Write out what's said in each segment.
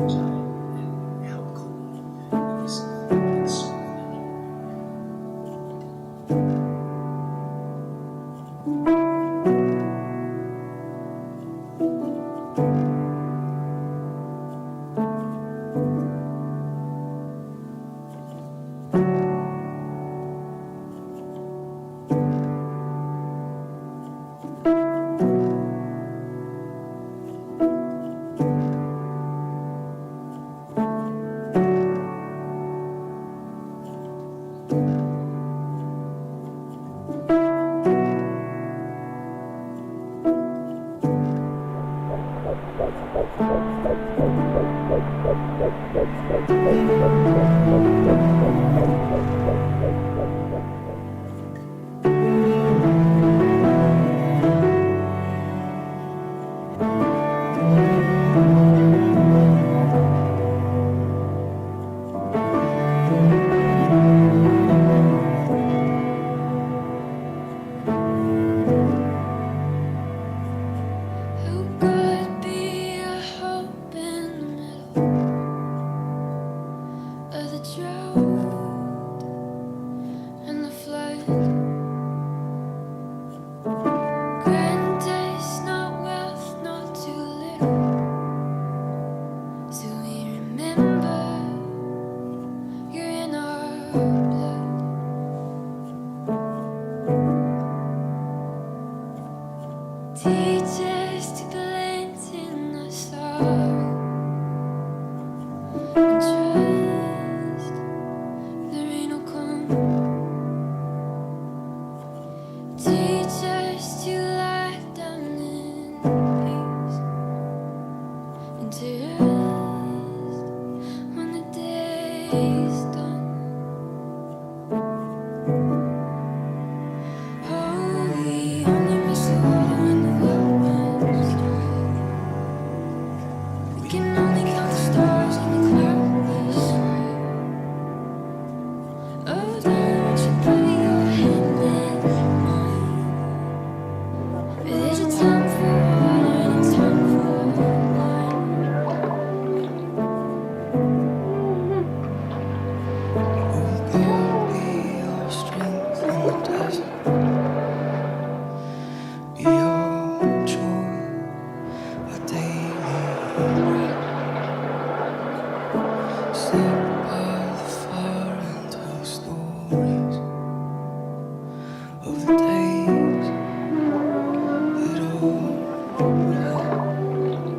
time and help Coleen because it's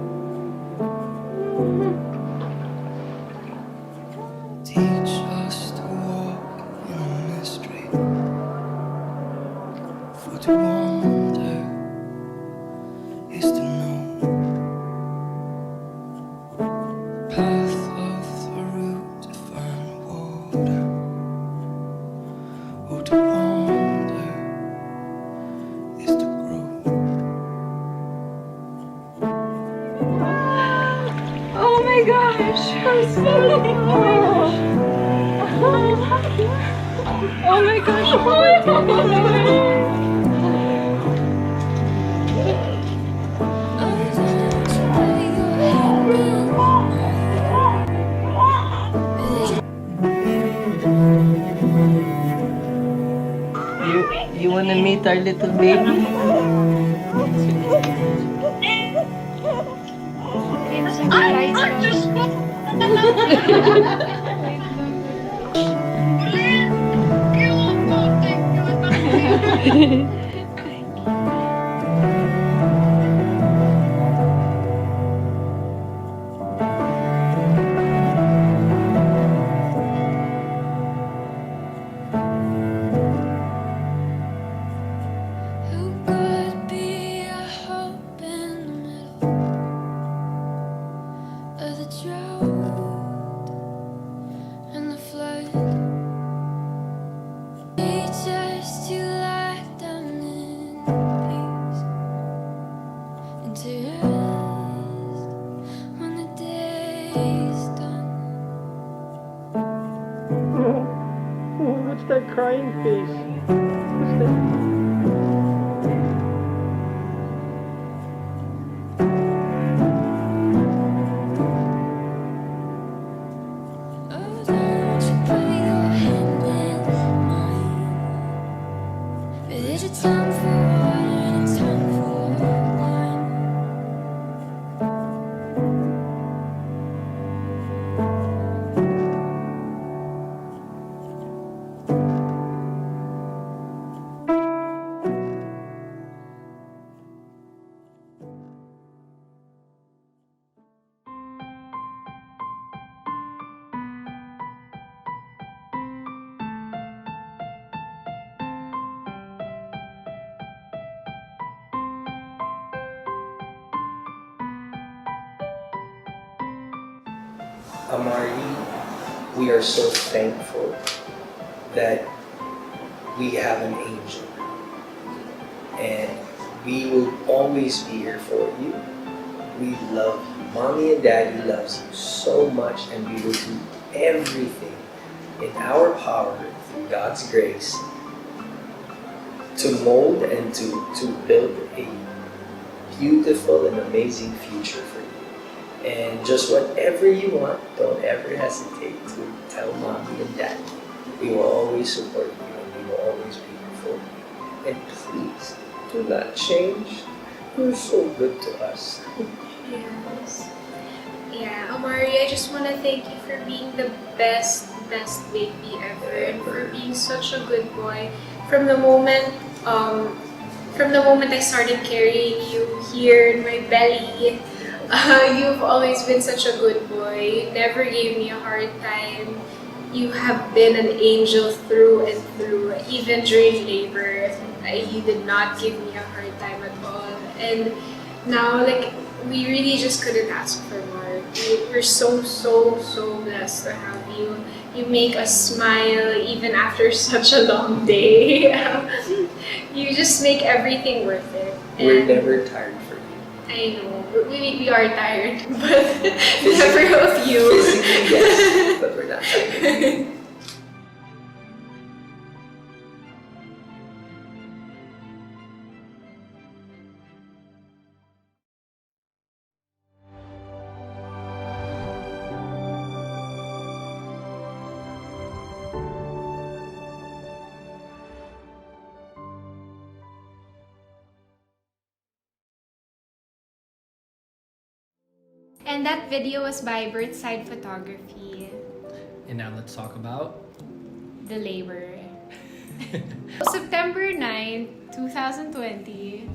so many. Oh my gosh, I'm so oh my gosh, oh my gosh. You wanna meet our little baby? What's that crying face? What's that? Amari, we are so thankful that we have an angel. And we will always be here for you. We love you. Mommy and Daddy loves you so much, and we will do everything in our power through God's grace to mold and to build a beautiful and amazing future for you. And just whatever you want, don't ever hesitate to tell Mommy and Daddy. We will always support you, and we will always be here for you. And please, do not change. You're so good to us. Yes. Yeah, Amari, I just want to thank you for being the best baby ever, and for being such a good boy. From the moment I started carrying you here in my belly, you've always been such a good boy. You never gave me a hard time. You have been an angel through and through. Even during labor, you did not give me a hard time at all. And now, like, we really just couldn't ask for more. We're so blessed to have you. You make us smile even after such a long day. You just make everything worth it. We're never tired for you. I know. We are tired, but never of you. Physically, yes, but we're not tired. And that video was by Birdside Photography, And now let's talk about the labor. September 9, 2020,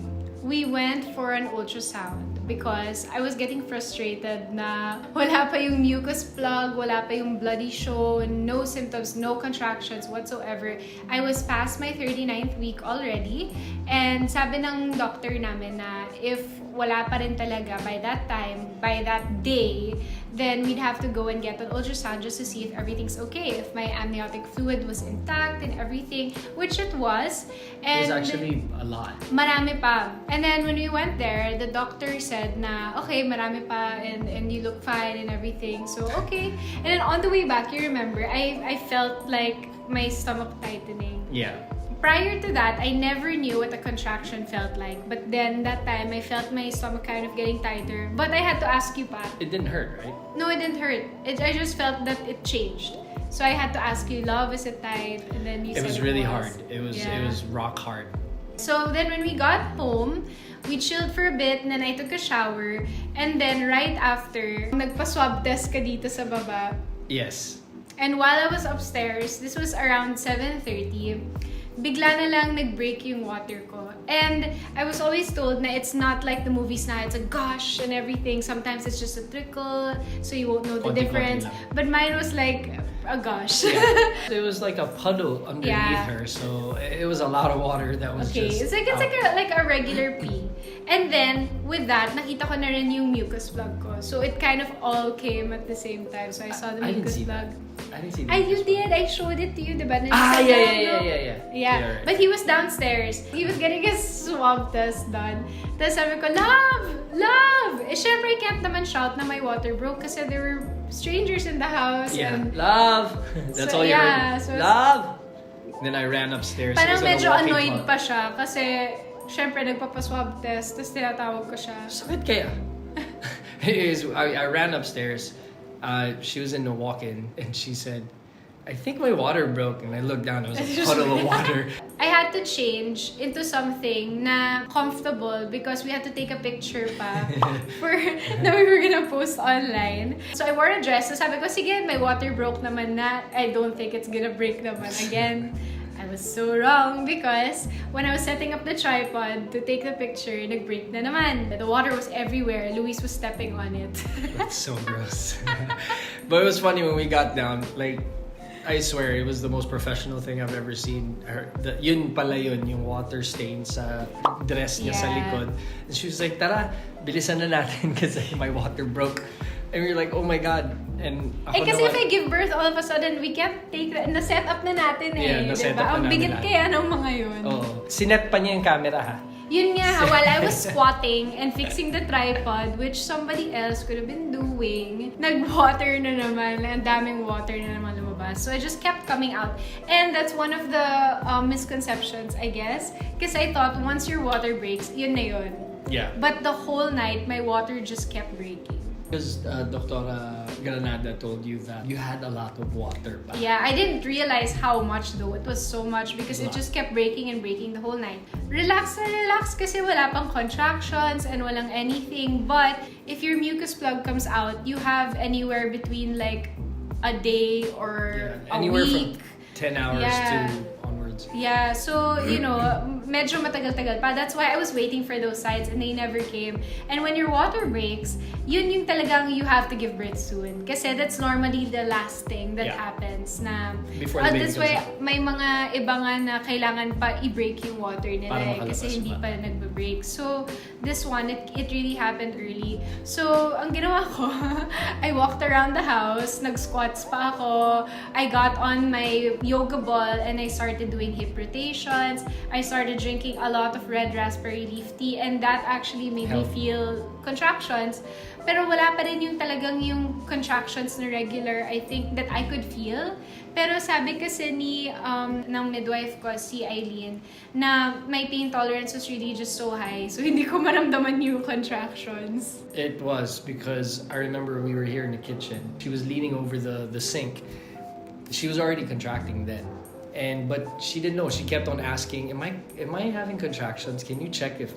we went for an ultrasound because I was getting frustrated na wala pa yung mucus plug, wala pa yung bloody show, no symptoms, no contractions whatsoever. I was past my 39th week already, and sabi ng doctor namin na if wala pa rin talaga by that time, by that day, then we'd have to go and get an ultrasound just to see if everything's okay, if my amniotic fluid was intact and everything, which it was. And it was actually a lot. Marami pa. And then when we went there, the doctor said na, okay, marami pa and you look fine and everything. So, okay. And then on the way back, you remember, I felt like my stomach tightening. Yeah. Prior to that, I never knew what a contraction felt like. But then that time, I felt my stomach kind of getting tighter. But I had to ask you, Pat. It didn't hurt, right? No, it didn't hurt. I just felt that it changed. So I had to ask you, love, is it tight? And then you said It was really hard. It was rock hard. So then when we got home, we chilled for a bit, and then I took a shower. And then right after, nagpa-swab test ka dito sa baba. Yes. And while I was upstairs, this was around 7:30, bigla na lang nag-break yung water ko. And I was always told na it's not like the movies na it's a gush and everything. Sometimes it's just a trickle, so you won't know the difference. But mine was like a gush. Yeah. It was like a puddle underneath Yeah. her, so it was a lot of water that was Okay, just it's like a regular pee. And then with that, nakita ko na rin yung mucus plug ko. So it kind of all came at the same time. So I saw the I didn't mucus see plug. that. I didn't see the You mucus plug. did. I showed it to you, diba? Yeah. Yeah, You're right. but he was downstairs. He was getting his swab test done. Tapos sabi ko, love! Eh, syempre, I can't naman shout na my water broke kasi there were strangers in the house. Yeah, And love! That's So, all you yeah, heard. so- Love! Then I ran upstairs. parang It was on a medyo walking annoyed clock. pa siya kasi syempre nagpapaswab test. Tapos tinatawag ko siya. Sakit kaya? I ran upstairs. She was in the walk-in and she said, I think my water broke. And I looked down, it was a puddle of water. I had to change into something na comfortable because we had to take a picture pa for that we were gonna post online. So I wore a dress. So sabi ko, sige, my water broke naman na. I don't think it's gonna break naman again. I was so wrong because when I was setting up the tripod to take the picture, nag-break na naman. The water was everywhere. Luis was stepping on it. That's so gross. But it was funny when we got down, like, I swear, it was the most professional thing I've ever seen. Yun pala yun, yung water stain sa dress niya sa Yeah. likod. And she was like, tara, bilisan na natin kasi my water broke. And we were like, oh my God, And Eh ako kasi naman, if I give birth, all of a sudden, we can't take that. Na-set up na natin Yeah, na-set diba? up na Ang namin bigat lahat. kaya ng mga yun. Oo. Sinet pa niya yung camera ha. Yun nga, while I was squatting and fixing the tripod, which somebody else could have been doing, nag-water na naman. Ang daming water na naman lumabas. So I just kept coming out. And that's one of the misconceptions, I guess. Kasi I thought once your water breaks, yun na yun. Yeah. But the whole night, my water just kept breaking. Because Dr. Granada told you that you had a lot of water pa. Yeah, I didn't realize how much though. It was so much because it just kept breaking and breaking the whole night. Relax na relax kasi wala pang contractions and walang anything. But if your mucus plug comes out, you have anywhere between like a day or a anywhere week. from 10 hours Yeah. to onwards. Yeah, so, you know, medyo matagal-tagal pa. That's why I was waiting for those signs and they never came. And when your water breaks, yun yung talagang you have to give birth soon. Kasi that's normally the last thing that Yeah. happens na Before the baby that's comes why out. may mga iba nga na kailangan pa i-break yung water Para nila makalabas kasi hindi pa. pa nagbe-break. So, this one, it really happened early. So, ang ginawa ko, I walked around the house, nag-squats pa ako, I got on my yoga ball and I started doing hip rotations. I started drinking a lot of red raspberry leaf tea and that actually made me Help. feel contractions. Pero wala pa rin yung talagang yung contractions na regular, I think, that I could feel. Pero sabi kasi ni ng midwife ko, si Eileen, na my pain tolerance was really just so high. So hindi ko maramdaman yung contractions. It was because I remember we were here in the kitchen. She was leaning over the sink. She was already contracting then. But she didn't know. She kept on asking, "Am I having contractions? Can you check if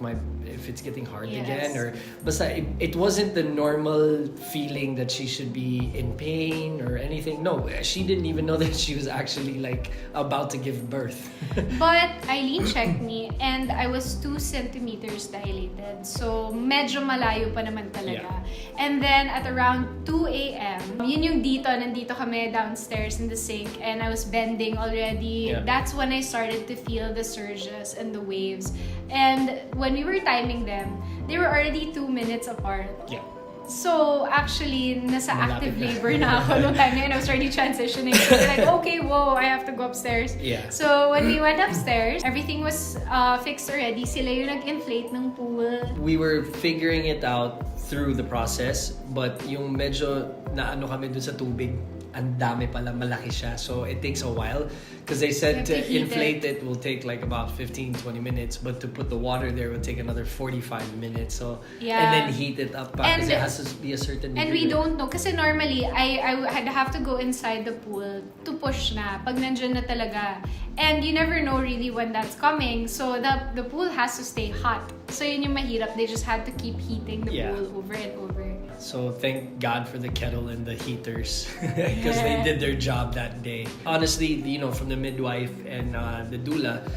it's getting hard Yes. again?" Or basta it wasn't the normal feeling that she should be in pain or anything. No, she didn't even know that she was actually like about to give birth. But Eileen checked me and I was 2 centimeters dilated. So medyo malayo pa naman talaga. Yeah. And then at around 2 a.m., yun yung nandito kami downstairs in the sink and I was bending already. Yeah. That's when I started to feel the surges and the waves. And when we were timing them, they were already 2 minutes apart. Yeah. So, actually, nasa Malapit active na. labor na ako noong time na yun. I was already transitioning. So, like, okay, whoa, I have to go upstairs. Yeah. So, when we went upstairs, everything was fixed already. Sila yung nag-inflate ng pool. We were figuring it out through the process, but yung medyo naano kami dun sa tubig, ang dami pala, malaki siya. So it takes a while because they said You to have to heat inflate it will take like about 15-20 minutes, but to put the water there will take another 45 minutes. So Yeah. and then heat it up pa And- because it has to be a certain degree. And we don't know. Kasi normally, I had have to go inside the pool to push na pag nandyan na talaga. And you never know really when that's coming. So the pool has to stay hot. So yun yung mahirap. They just had to keep heating the Yeah. pool over and over. So thank God for the kettle and the heaters because they did their job that day. Honestly, you know, from the midwife and the doula,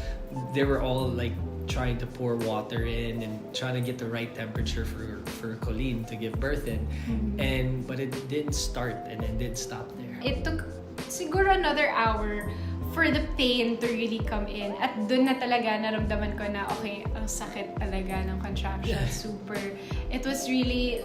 they were all like trying to pour water in and trying to get the right temperature for Coleen to give birth in. But it didn't start and it didn't stop there. It took siguro another hour for the pain to really come in. At dun na talaga naramdaman ko na, okay, ang sakit talaga ng contraction. Yeah. Super. It was really,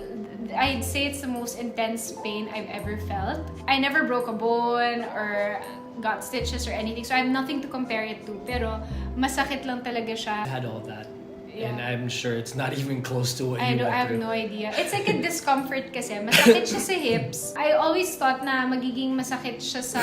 I'd say it's the most intense pain I've ever felt. I never broke a bone or got stitches or anything, so I have nothing to compare it to. Pero masakit lang talaga siya. I had all that. Yeah. And I'm sure it's not even close to what I you know, went I have through. no idea. It's like a discomfort kasi. Masakit siya sa hips. I always thought na magiging masakit siya sa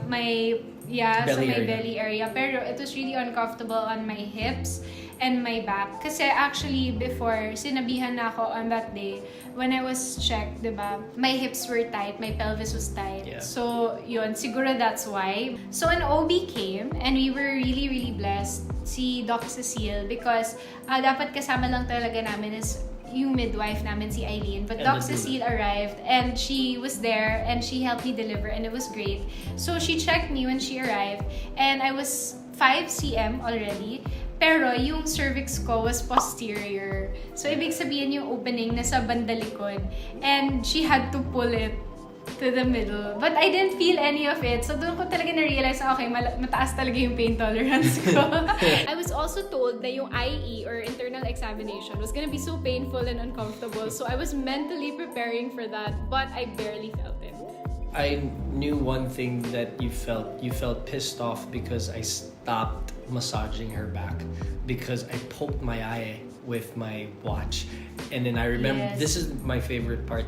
my belly area. Pero it was really uncomfortable on my hips and my back. Kasi actually, before, sinabihan na ako on that day, when I was checked, diba, my hips were tight, my pelvis was tight. Yeah. So, yun, siguro that's why. So, an OB came, and we were really, really blessed, si Doc Cecile, because dapat kasama lang talaga namin is yung midwife namin, si Eileen. But And Doc the doula. Cecile arrived, and she was there, and she helped me deliver, and it was great. So, she checked me when she arrived, and I was 5 cm already. Pero yung cervix ko was posterior. So, ibig sabihin yung opening nasa bandalikod. And she had to pull it to the middle. But I didn't feel any of it. So, doon ko talaga na-realize na, okay, mataas talaga yung pain tolerance ko. I was also told na yung IE or internal examination was gonna be so painful and uncomfortable. So, I was mentally preparing for that, but I barely felt it. I knew one thing that you felt. You felt pissed off because I stopped massaging her back because I poked my eye with my watch. And then I remember, Yes. this is my favorite part.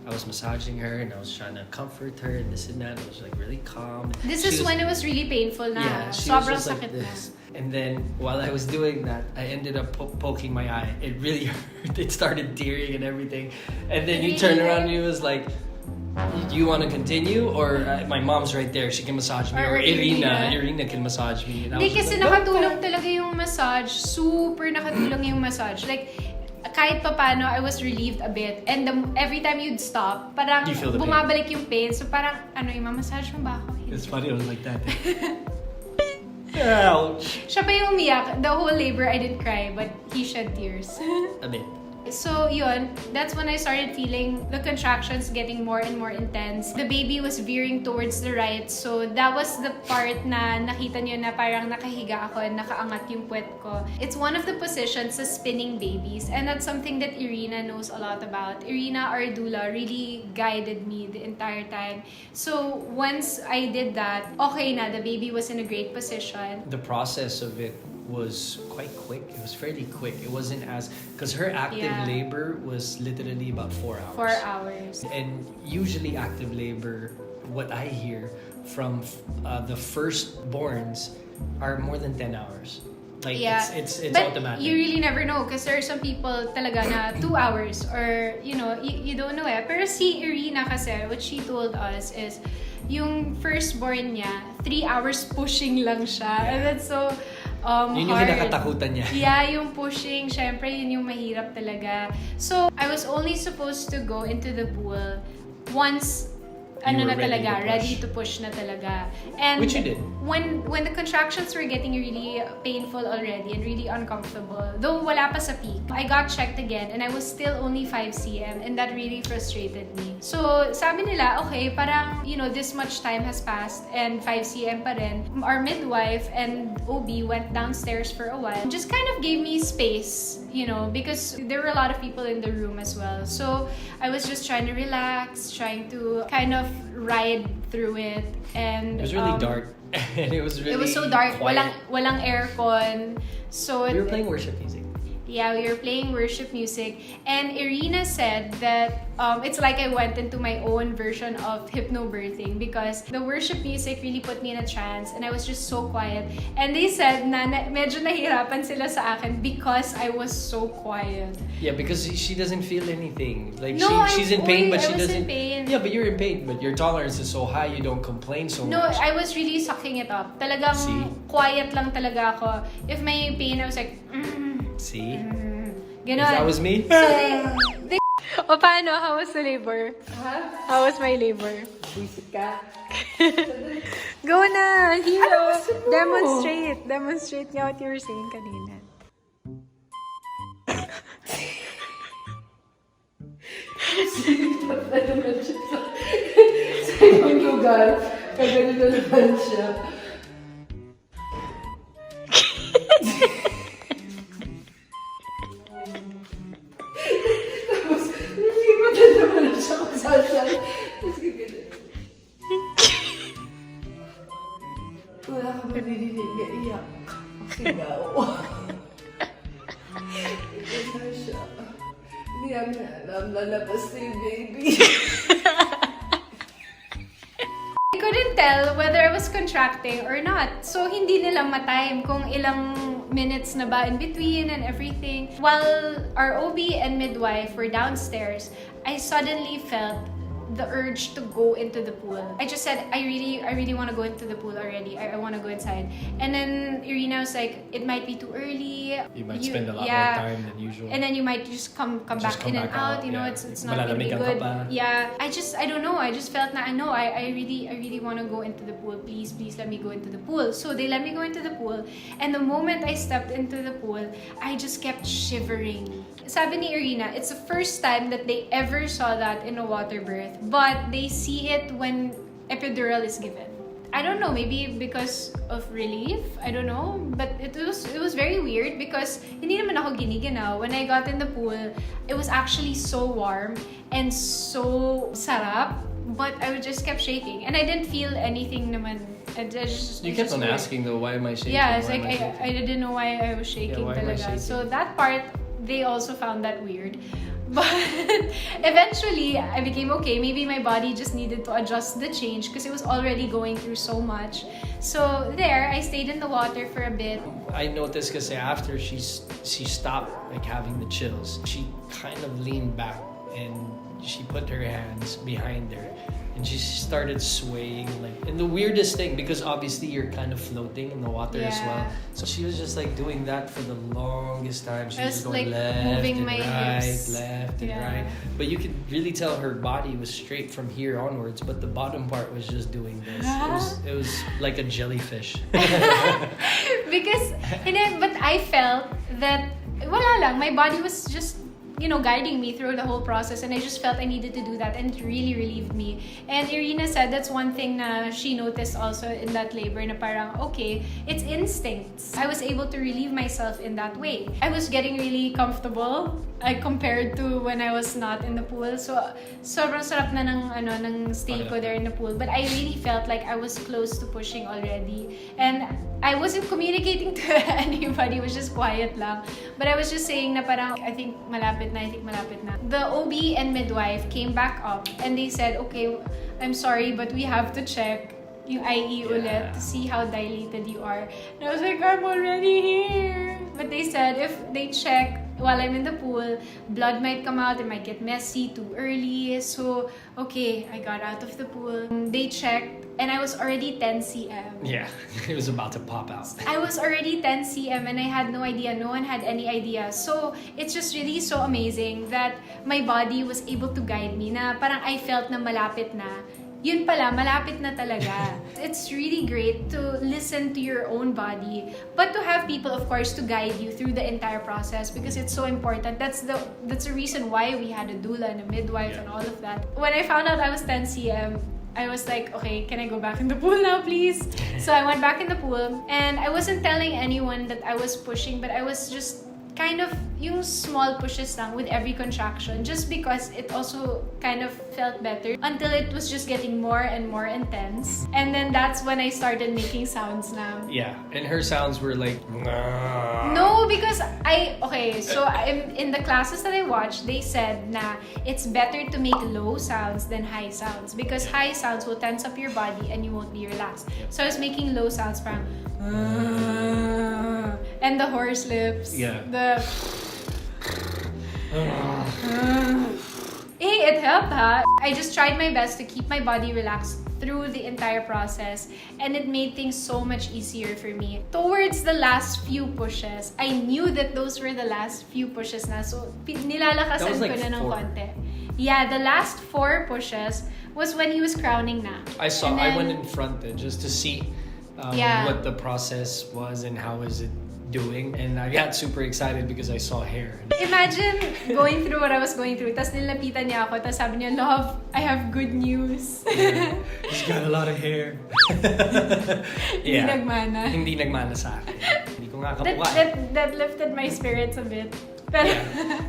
I was massaging her and I was trying to comfort her and this and that. I was like really calm. This She is was- when it was really painful na. Yeah, she was Sobrang just like sakit na. this. And then while I was doing that, I ended up poking my eye. It really hurt. It started tearing and everything. And then you Really turned around hurt? and you was like, do you want to continue? Or my mom's right there. She can massage me. Or Irina. Irina can massage me. And I Hindi was just kasi like, nakatulong talaga yung massage. Super nakatulong yung massage. Like, kahit pa paano, I was relieved a bit. And every time you'd stop, parang You feel the pain. bumabalik yung pain. So parang, imamassage mo ba ako? It's funny, I was like that. Ouch. Siya pa yung umiyak. The whole labor, I didn't cry, but he shed tears. A bit. So yun, that's when I started feeling the contractions getting more and more intense. The baby was veering towards the right, so that was the part na nakita niyo na parang nakahiga ako and nakaangat yung puwet ko. It's one of the positions sa spinning babies, and that's something that Irina knows a lot about. Irina, our doula, really guided me the entire time. So once I did that, okay na, the baby was in a great position. The process of it was quite quick. It was fairly quick. It wasn't as... Because her active Yeah. labor was literally about 4 hours. 4 hours. And usually active labor, what I hear from the firstborns are more than 10 hours. Like, Yeah. it's But automatic. you really never know because there are some people talaga na 2 hours or, you don't know eh. Pero si Irina kasi, what she told us is, yung firstborn niya, 3 hours pushing lang siya. Yeah. And that's so Yun yung hard. kinakatakutan niya. Yeah, yung pushing, syempre yun yung mahirap talaga. So, I was only supposed to go into the pool once You were ready to ready push. to push na talaga. And Which you did. When the contractions were getting really painful already and really uncomfortable, though wala pa sa peak, I got checked again and I was still only 5 cm and that really frustrated me. So, sabi nila, okay, parang, this much time has passed and 5 cm pa rin. Our midwife and OB went downstairs for a while. Just kind of gave me space, because there were a lot of people in the room as well. So, I was just trying to relax, trying to kind of ride through it. And It was really dark. And it was really it was so dark. quiet. Walang aircon. So We were playing worship music. Yeah, we were playing worship music. And Irina said that it's like I went into my own version of hypnobirthing because the worship music really put me in a trance and I was just so quiet. And they said na medyo nahirapan sila sa akin because I was so quiet. Yeah, because she doesn't feel anything. Like No, she's in pain, but I she was doesn't. in pain. Yeah, but you're in pain, but your tolerance is so high, you don't complain so No, much. I was really sucking it up. Talagang See? quiet lang talaga ako. If may pain, I was like, See? Ganon. If that was me. O paano? How was the labor? How was my labor? Visit ka. Go na! Hero! Demonstrate nga what you were saying kanina. Ano naman siya sa ibang lugar. Kaganito naman siya. Tapos, nilipat na naman siya kung saan siya. Tapos gagano. Wala ka maririnig na iyak. Sigaw. Ito na siya. Hindi namin alam, lalabas na yung baby. I couldn't tell whether I was contracting or not. So, hindi nila matime kung ilang minutes na ba in between and everything. While our OB and midwife were downstairs, I suddenly felt the urge to go into the pool. I just said, I really want to go into the pool already. I want to go inside. And then Irina was like, it might be too early. You might spend a lot more time than usual. And then you might just come Just back come in and back out. out, You know, yeah. it's not gonna be Malalamigan ka good. pa. Yeah, I don't know. I just felt na I really want to go into the pool. Please let me go into the pool. So they let me go into the pool. And the moment I stepped into the pool, I just kept shivering. Sabi ni Irina, it's the first time that they ever saw that in a water birth. But they see it when epidural is given. I don't know, maybe because of relief, I don't know, but it was very weird because hindi naman ako giniginaw. When I got in the pool, it was actually so warm and so sarap, but I just kept shaking and I didn't feel anything naman. You kept on asking though, why am I shaking? Yeah, it's Why like am I I didn't know why I was shaking why am I talaga. shaking? So that part, they also found that weird. But eventually, I became okay. Maybe my body just needed to adjust the change because it was already going through so much. So there, I stayed in the water for a bit. I noticed because after she stopped like having the chills, she kind of leaned back and she put her hands behind her and she started swaying like, and the weirdest thing, because obviously you're kind of floating in the water as well, so she was just like doing that for the longest time. She was going like left moving and my right, hips. left and right, but you could really tell her body was straight from here onwards, but the bottom part was just doing this. It was like a jellyfish. Because, but I felt that, wala lang, my body was just, guiding me through the whole process, and I just felt I needed to do that, and it really relieved me. And Irina said that's one thing na she noticed also in that labor, na parang, okay, it's instincts. I was able to relieve myself in that way. I was getting really comfortable compared to when I was not in the pool. So, sobrang sarap na ng stay ko there in the pool. But I really felt like I was close to pushing already. And I wasn't communicating to anybody, it was just quiet lang. But I was just saying na parang, I think malapit na. The OB and midwife came back up and they said, okay, I'm sorry, but we have to check yung IE ulit to see how dilated you are. And I was like, I'm already here. But they said if they check while I'm in the pool, blood might come out, it might get messy too early. So, okay, I got out of the pool. They checked and I was already 10 cm. Yeah, it was about to pop out. I was already 10 cm and I had no idea. No one had any idea. So, it's just really so amazing that my body was able to guide me na parang I felt na malapit na. Yun pala, malapit na talaga. It's really great to listen to your own body, but to have people, of course, to guide you through the entire process because it's so important. That's the reason why we had a doula and a midwife and all of that. When I found out I was 10 cm, I was like, okay, can I go back in the pool now, please? So I went back in the pool and I wasn't telling anyone that I was pushing, but I was just kind of yung small pushes lang with every contraction just because it also kind of felt better until it was just getting more and more intense. And then that's when I started making sounds now. Yeah, and her sounds were like... No, because in the classes that I watched, they said na it's better to make low sounds than high sounds because high sounds will tense up your body and you won't be relaxed. So I was making low sounds from and the horse lips. Yeah. Hey, it helped, ha? I just tried my best to keep my body relaxed through the entire process and it made things so much easier for me. Towards the last few pushes, I knew that those were the last few pushes na. So, nilalakasan like ko na ng 4. konti. Yeah, the last 4 pushes was when he was crowning na. I went in front just to see what the process was and how is it doing, and I got super excited because I saw hair. Imagine going through what I was going through, tas nilapitan niya ako, tas sabi niya, love, I have good news. Yeah. He's got a lot of hair. Hindi nagmana. Hindi nagmana sa akin. Hindi ko nga kamukha. That lifted my spirits a bit. Pero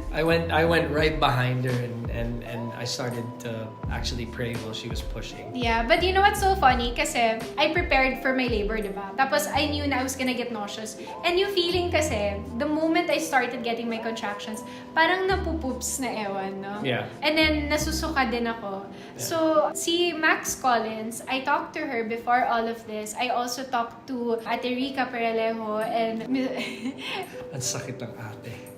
I went right behind her and I started to actually pray while she was pushing. Yeah, but you know what's so funny? Kasi I prepared for my labor, diba? Tapos I knew na I was gonna get nauseous. And yung feeling kasi, the moment I started getting my contractions, parang napupoops na ewan, no? Yeah. And then nasusuka din ako. Yeah. So, si Max Collins, I talked to her before all of this. I also talked to Ate Rica Peralejo and Ang sakit ng ate.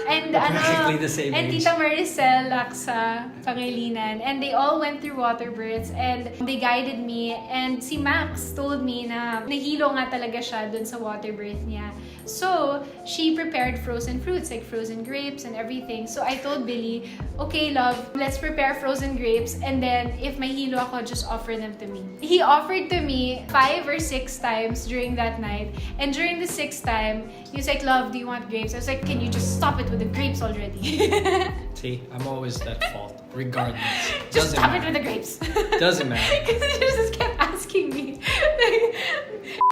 And Practically the same and age. Tita Maricel Laksa Pangilinan, and they all went through water births and they guided me, and si Max told me na nahilo nga talaga siya dun sa water birth niya. So, she prepared frozen fruits like frozen grapes and everything. So, I told Billy, okay love, let's prepare frozen grapes and then if may hilo ako, just offer them to me. He offered to me 5 or 6 times during that night, and during the 6th time, he was like, love, do you want grapes? I was like, can you just stop it with the grapes already? See, I'm always at fault, regardless. Just Doesn't stop matter. it with the grapes. Doesn't matter. Because he just kept asking me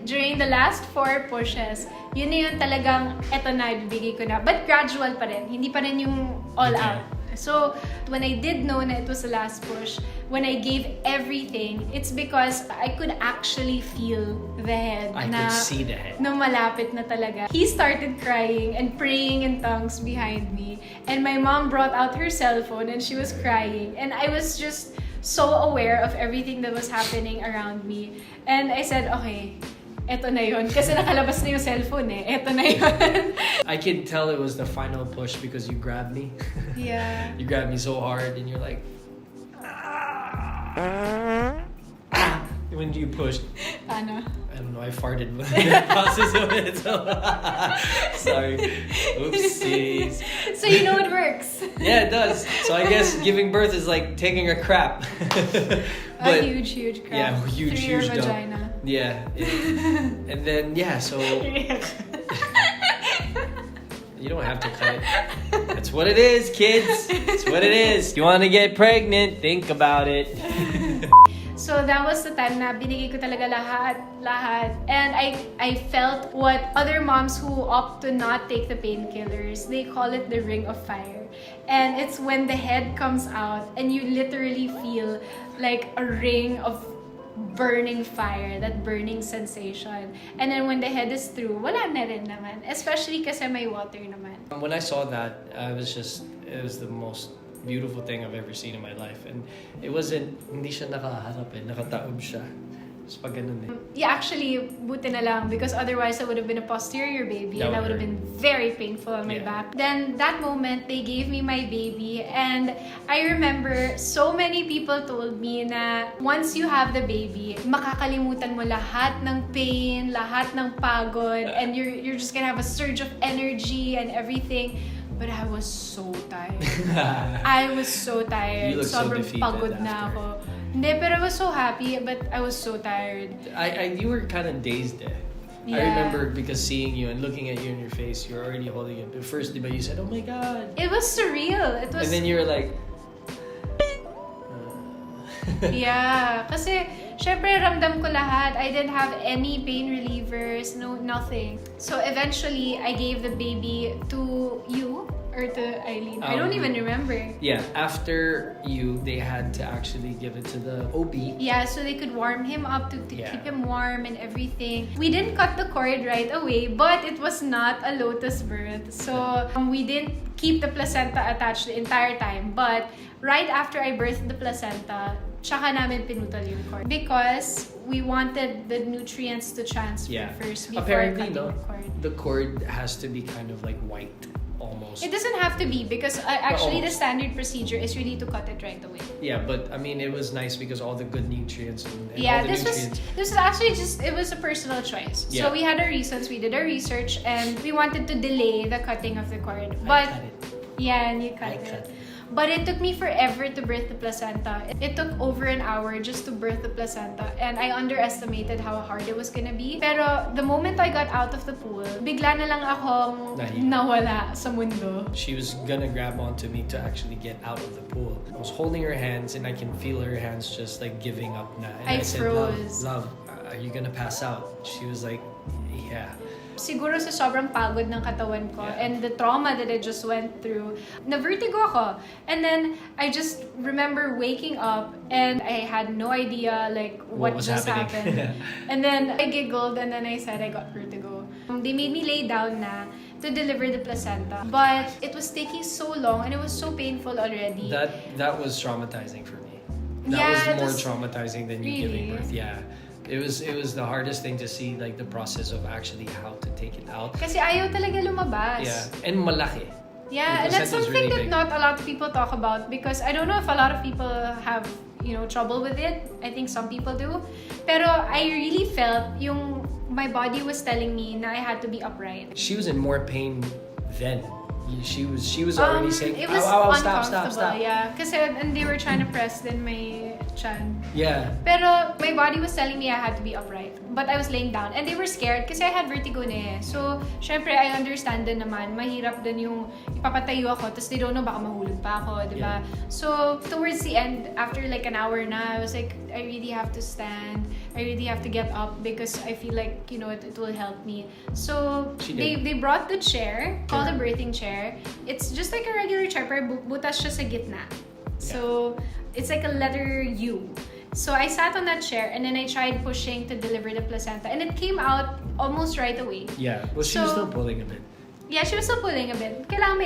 during the last 4 pushes, yun na yung talagang, eto na, ibibigay ko na. But gradual pa rin. Hindi pa rin yung all out. So, when I did know na it was the last push, when I gave everything, it's because I could actually feel the head. I could see the head. Na malapit na talaga. He started crying and praying in tongues behind me. And my mom brought out her cell phone and she was crying. And I was just so aware of everything that was happening around me. And I said, okay, eto na yun. Kasi nakalabas na yung cellphone eh. Eto na yun. I can tell it was the final push because you grabbed me. Yeah. You grabbed me so hard and you're like, when you pushed. Paano? I don't know, I farted in the process of it. So sorry. Oopsies. So you know it works. Yeah, it does. So I guess giving birth is like taking a crap. A huge crap. Yeah, huge dump. vagina. Yeah. And then, yeah, so you don't have to cut it. That's what it is, kids. That's what it is. If you want to get pregnant, think about it. So that was the time na binigay ko talaga lahat. And I felt what other moms who opt to not take the painkillers, they call it the ring of fire. And it's when the head comes out and you literally feel like a ring of burning fire, that burning sensation. And then when the head is through, wala na rin naman. Especially kasi may water naman. When I saw that, it was the most beautiful thing I've ever seen in my life. And it wasn't, hindi siya nakaharap eh, nakataob siya. Just pag ganun eh. Yeah, actually, buti na lang because otherwise I would have been a posterior baby and that would have been very painful on my back. Then that moment, they gave me my baby and I remember so many people told me na once you have the baby, makakalimutan mo lahat ng pain, lahat ng pagod, and you're just gonna have a surge of energy and everything. But I was so tired. I was so tired. You look so Sobrang defeated pagod na after. ako. Hindi, pero I was so happy, but I was so tired. You were kind of dazed eh. Yeah. I remember because seeing you and looking at you in your face, you're already holding it. But first, diba, you said, "Oh my God!" It was surreal. It was. And then you were like, Yeah, kasi syempre ramdam ko lahat. I didn't have any pain relievers, nothing. So eventually, I gave the baby to you or to Eileen. I don't even remember. Yeah, after you, they had to actually give it to the OB. Yeah, so they could warm him up to keep him warm and everything. We didn't cut the cord right away, but it was not a lotus birth. So we didn't keep the placenta attached the entire time. But right after I birthed the placenta, tsaka namin pinutol yung cord. Because we wanted the nutrients to transfer first before Apparently, cutting no, the cord. the cord has to be kind of like white. Almost. It doesn't have to be because actually the almost. standard procedure is really to cut it right away. Yeah, but I mean, it was nice because all the good nutrients and Yeah, all the this nutrients. was actually just, it was a personal choice. Yeah. So we had our reasons, we did our research, and we wanted to delay the cutting of the cord. But cut it. yeah, and you cut I cut it. But it took me forever to birth the placenta. It took over an hour just to birth the placenta, and I underestimated how hard it was gonna be. Pero the moment I got out of the pool, bigla na lang akong nawala sa mundo. She was gonna grab onto me to actually get out of the pool. I was holding her hands and I can feel her hands just like giving up na. And I said, froze. Love, are you gonna pass out? She was like, yeah. Siguro sa sobrang pagod ng katawan ko and the trauma that I just went through, na-vertigo ako. And then, I just remember waking up and I had no idea like what was just happening. happened. And then, I giggled and then I said I got vertigo. They made me lay down na to deliver the placenta. But it was taking so long and it was so painful already. That was traumatizing for me. That Yeah, was more it was traumatizing than you giving really? birth. Yeah. It was the hardest thing to see, like the process of actually how to take it out. Kasi ayaw talaga lumabas. Yeah, and malaki. Yeah, and The that's placenta's something really that big. not a lot of people talk about because I don't know if a lot of people have, trouble with it. I think some people do. Pero I really felt my body was telling me na I had to be upright. She was in more pain then. She was already saying, it was ow, uncomfortable, stop. yeah. Kasi and they were trying to press then my chan. Yeah. Pero my body was telling me I had to be upright. but I was laying down. And they were scared kasi I had vertigo na eh. So, syempre, I understand din naman. Mahirap din yung ipapatayo ako, tapos they don't know, baka mahulog pa ako, di ba? So, towards the end, after like an hour na, I was like, I really have to stand. I really have to get up because I feel like, you know, it will help me. So, they brought the chair, called a birthing chair. It's just like a regular chair, pero butas siya sa gitna. So, it's like a letter U. So I sat on that chair and then I tried pushing to deliver the placenta and it came out almost right away. Yeah, well, she was still pulling a bit. Yeah, she was still pulling a bit. Kailangan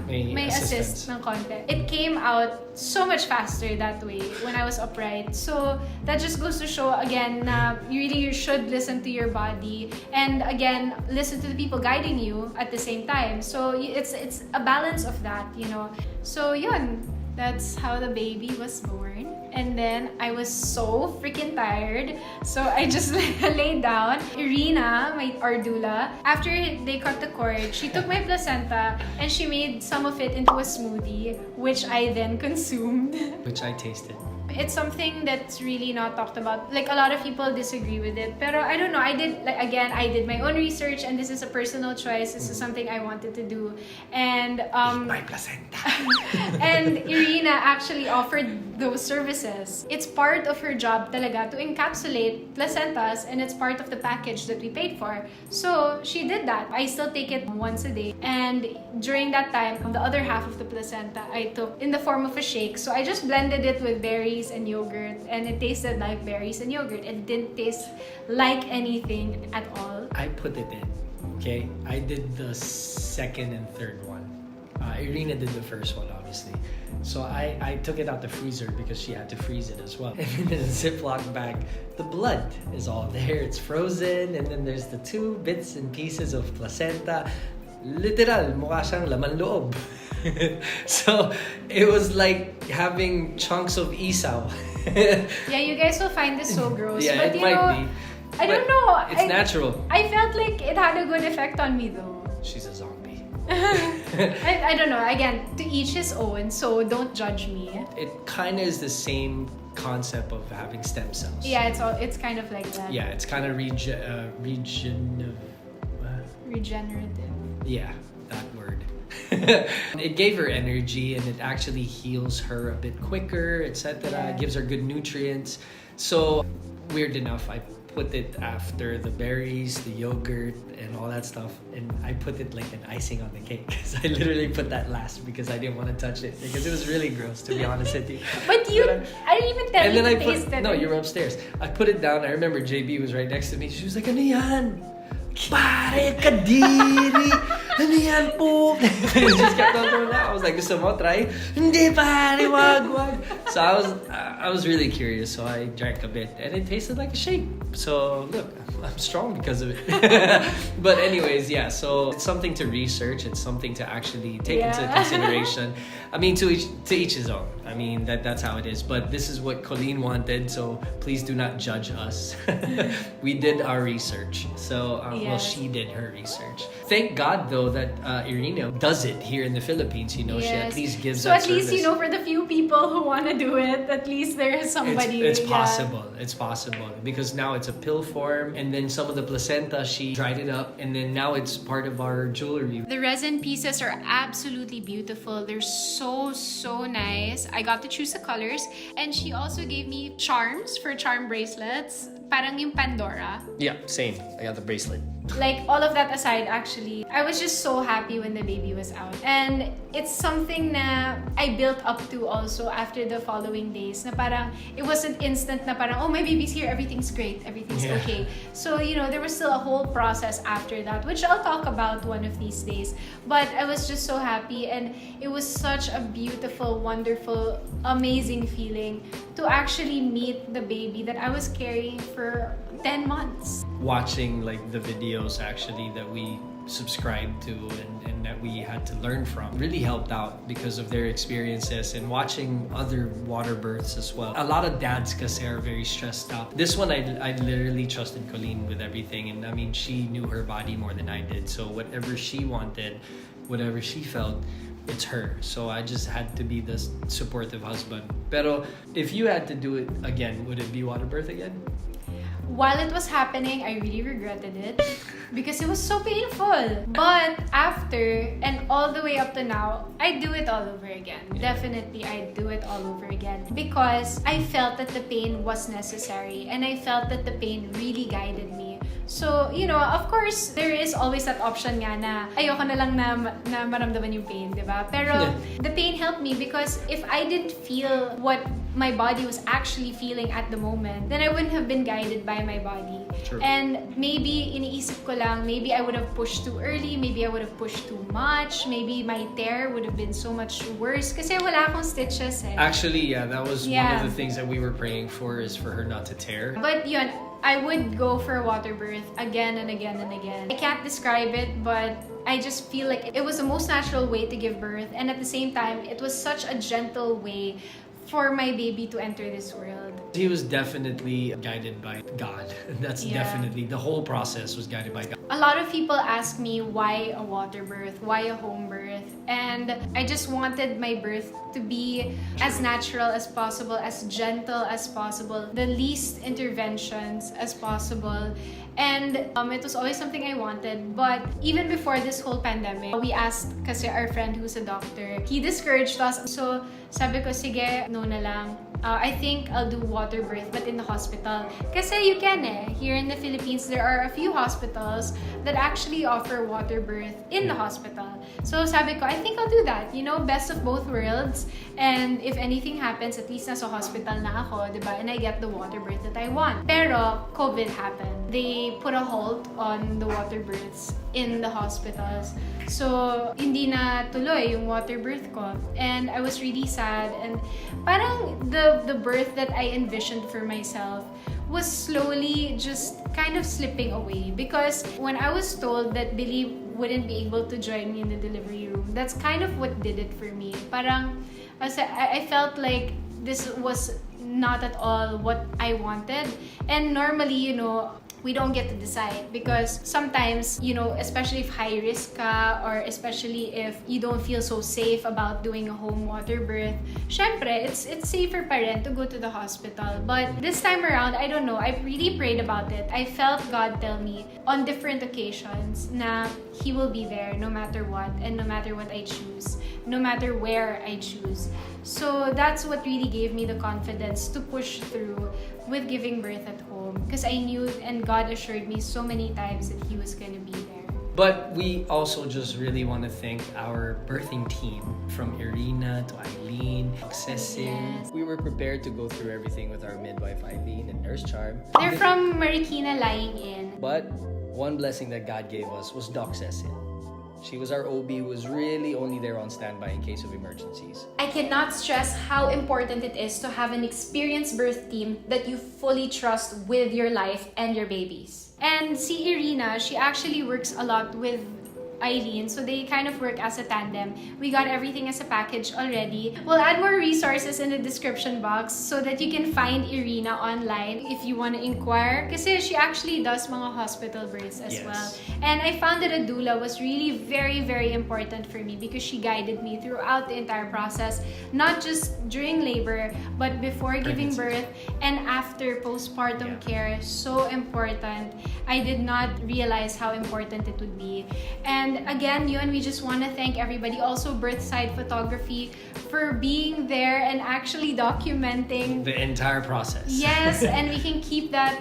may assist ng konti. It came out so much faster that way when I was upright. So that just goes to show again na you really should listen to your body and again listen to the people guiding you at the same time. So it's a balance of that, you know. So yun, that's how the baby was born. And then I was so freaking tired. So I just laid down. Irina, our doula, after they cut the cord, she took my placenta and she made some of it into a smoothie, which I then consumed. Which I tasted. It's something that's really not talked about. Like a lot of people disagree with it. Pero I don't know, I did my own research and this is a personal choice. This is something I wanted to do. And my placenta. and Irina actually offered those services. It's part of her job talaga to encapsulate placentas and it's part of the package that we paid for. So she did that. I still take it once a day. And during that time, the other half of the placenta I took in the form of a shake. So I just blended it with berries and yogurt and it tasted like berries and yogurt. It didn't taste like anything at all. I put it in, okay? I did the second and third one. Irina did the first one, obviously. So I took it out the freezer because she had to freeze it as well. And in a Ziploc bag, the blood is all there. It's frozen and then there's the 2 bits and pieces of placenta. Literal, mukha siyang laman loob. So it was like having chunks of isaw. Yeah, you guys will find this so gross. Yeah, but it might be. I don't know. It's natural. I felt like it had a good effect on me though. She's a zombie. I don't know. Again, to each his own, so don't judge me. It kind of is the same concept of having stem cells. Yeah, it's kind of like that. Yeah, it's kind of Regenerative. Yeah, that word. It gave her energy and it actually heals her a bit quicker, etc. Yeah. It gives her good nutrients. So, weird enough, I put it after the berries, the yogurt, and all that stuff. And I put it like an icing on the cake. Because I literally put that last because I didn't want to touch it. Because it was really gross, to be honest with you. But I didn't even tell you to taste it. No, you were upstairs. I put it down. I remember JB was right next to me. She was like, ano yan? Pare, kadiri! Ano yan po? She just kept on throwing out. I was like, gusto mo, try? Hindi pare, wag. So I was really curious, so I drank a bit. And it tasted like a shake. So look, I'm strong because of it. But anyways, yeah, so it's something to research. It's something to actually take into consideration. I mean, to each his own. I mean, that's how it is. But this is what Coleen wanted, so please do not judge us. We did our research. So, well, she did her research. Thank God, though, that Irina does it here in the Philippines. You know, she at least gives that service. So at least, you know, for the few people who want to do it, at least there is somebody. It's possible. It's possible. Because now it's a pill form. And then some of the placenta, she dried it up. And then now it's part of our jewelry. The resin pieces are absolutely beautiful. They're so nice. I got to choose the colors. And she also gave me charms for charm bracelets. Parang yung Pandora. Yeah, same. I got the bracelet. Like, all of that aside, actually, I was just so happy when the baby was out. And it's something na I built up to also after the following days. Na parang, it wasn't instant na parang, oh, my baby's here, everything's great, everything's okay. So, you know, there was still a whole process after that, which I'll talk about one of these days. But I was just so happy, and it was such a beautiful, wonderful, amazing feeling to actually meet the baby that I was carrying for 10 months. Watching like the videos actually that we subscribed to and that we had to learn from really helped out because of their experiences and watching other water births as well. A lot of dads kasi are very stressed out. This one I literally trusted Coleen with everything, and I mean, she knew her body more than I did, so whatever she wanted, whatever she felt, it's her. So I just had to be the supportive husband. Pero if you had to do it again, would it be water birth again? while it was happening, I really regretted it because it was so painful. But after and all the way up to now, I do it all over again. Definitely, I do it all over again because I felt that the pain was necessary and I felt that the pain really guided me. So, you know, of course, there is always that option nga na ayoko na lang na maramdaman yung pain, di ba? Pero the pain helped me because if I didn't feel what my body was actually feeling at the moment, then I wouldn't have been guided by my body. True. And maybe iniisip ko lang, maybe I would have pushed too early, maybe I would have pushed too much, maybe my tear would have been so much worse kasi wala akong stitches eh. Actually, yeah, that was one of the things that we were praying for, is for her not to tear. But yun, I would go for a water birth again and again and again. I can't describe it, but I just feel like it was the most natural way to give birth, and at the same time, it was such a gentle way for my baby to enter this world. He was definitely guided by God. That's definitely, the whole process was guided by God. A lot of people ask me why a water birth, why a home birth, and I just wanted my birth to be as natural as possible, as gentle as possible, the least interventions as possible. And it was always something I wanted. But even before this whole pandemic, we asked kasi our friend who's a doctor, he discouraged us. So sabi ko, sige, no na lang. I think I'll do water birth but in the hospital. Kasi you can eh. Here in the Philippines, there are a few hospitals that actually offer water birth in the hospital. So sabi ko, I think I'll do that. You know, best of both worlds. And if anything happens, at least nasa hospital na ako, diba? And I get the water birth that I want. Pero COVID happened. They put a halt on the water births in the hospitals. So, hindi na tuloy yung water birth ko. And I was really sad. And parang the birth that I envisioned for myself was slowly just kind of slipping away. Because when I was told that Billy wouldn't be able to join me in the delivery room, that's kind of what did it for me. Parang, I felt like this was not at all what I wanted. And normally, you know, we don't get to decide because sometimes, you know, especially if high risk ka or especially if you don't feel so safe about doing a home water birth, syempre, it's safer pa rin to go to the hospital. But this time around, I don't know, I really prayed about it. I felt God tell me on different occasions na He will be there no matter what and no matter what I choose, no matter where I choose. So that's what really gave me the confidence to push through with giving birth at home because I knew and God assured me so many times that He was going to be there. But we also just really want to thank our birthing team, from Irina to Eileen, Cecil. Yes. We were prepared to go through everything with our midwife Eileen and Nurse Charm. They're from Marikina lying in. But one blessing that God gave us was Doc Cecil. She was our OB who was really only there on standby in case of emergencies. I cannot stress how important it is to have an experienced birth team that you fully trust with your life and your babies. And si Irina, she actually works a lot with Eileen, so they kind of work as a tandem. We got everything as a package already. We'll add more resources in the description box so that you can find Irina online if you want to inquire. Kasi she actually does mga hospital births as well. And I found that a doula was really very, very important for me because she guided me throughout the entire process, not just during labor, but before giving birth and after postpartum care. So important. I did not realize how important it would be. And again, we just want to thank everybody, also Birthside Photography, for being there and actually documenting the entire process. Yes, and we can keep that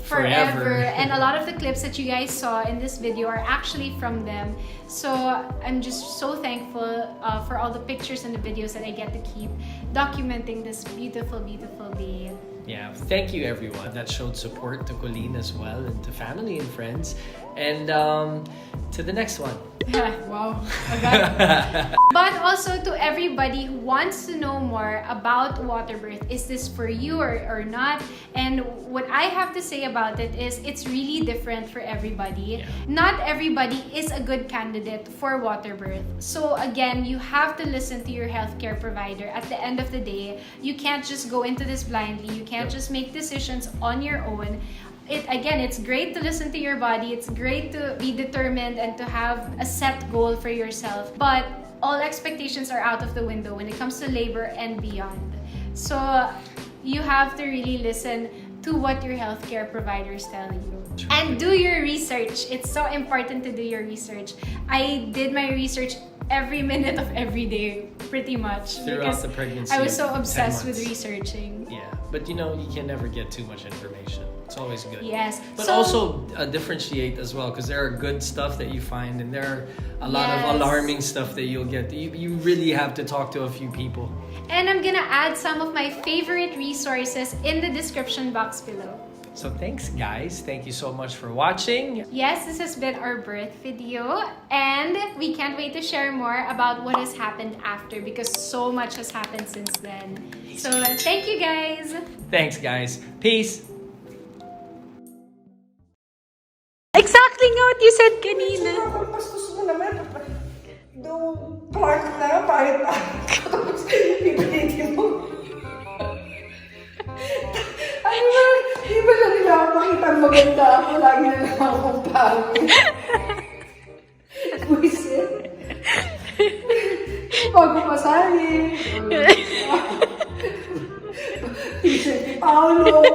forever. And a lot of the clips that you guys saw in this video are actually from them. So I'm just so thankful for all the pictures and the videos that I get to keep documenting this beautiful, beautiful day. Yeah, thank you everyone that showed support to Coleen as well, and to family and friends. And to the next one. Wow. But also to everybody who wants to know more about water birth, is this for you or not? And what I have to say about it is it's really different for everybody. Not everybody is a good candidate for water birth. So again, you have to listen to your healthcare provider. At the end of the day, you can't just go into this blindly. You can't just make decisions on your own. It's great to listen to your body. It's great to be determined and to have a set goal for yourself. But all expectations are out of the window when it comes to labor and beyond. So you have to really listen to what your healthcare providers tell you. And do your research. It's so important to do your research. I did my research every minute of every day, pretty much. Throughout the pregnancy. I was so of 10 obsessed with months. researching. Yeah, but you know, you can never get too much information. It's always good. Yes. But So- also differentiate as well, because there are good stuff that you find, and there are a lot Yes. of alarming stuff that you'll get. You really have to talk to a few people. And I'm gonna add some of my favorite resources in the description box below. So thanks, guys. Thank you so much for watching. Yes, this has been our birth video, and we can't wait to share more about what has happened after, because so much has happened since then. So thank you, guys. Thanks, guys. Peace. Exactly nga what you said kanina. Pastos mo naman. Doon, park na, pahit na. Tapos, pipilitin mo. Ano ba? Di ba na nila ako pakita maganda ako? Lagi na lang akong pangit. Buisit. Bago masali. T-shirt ni Paolo.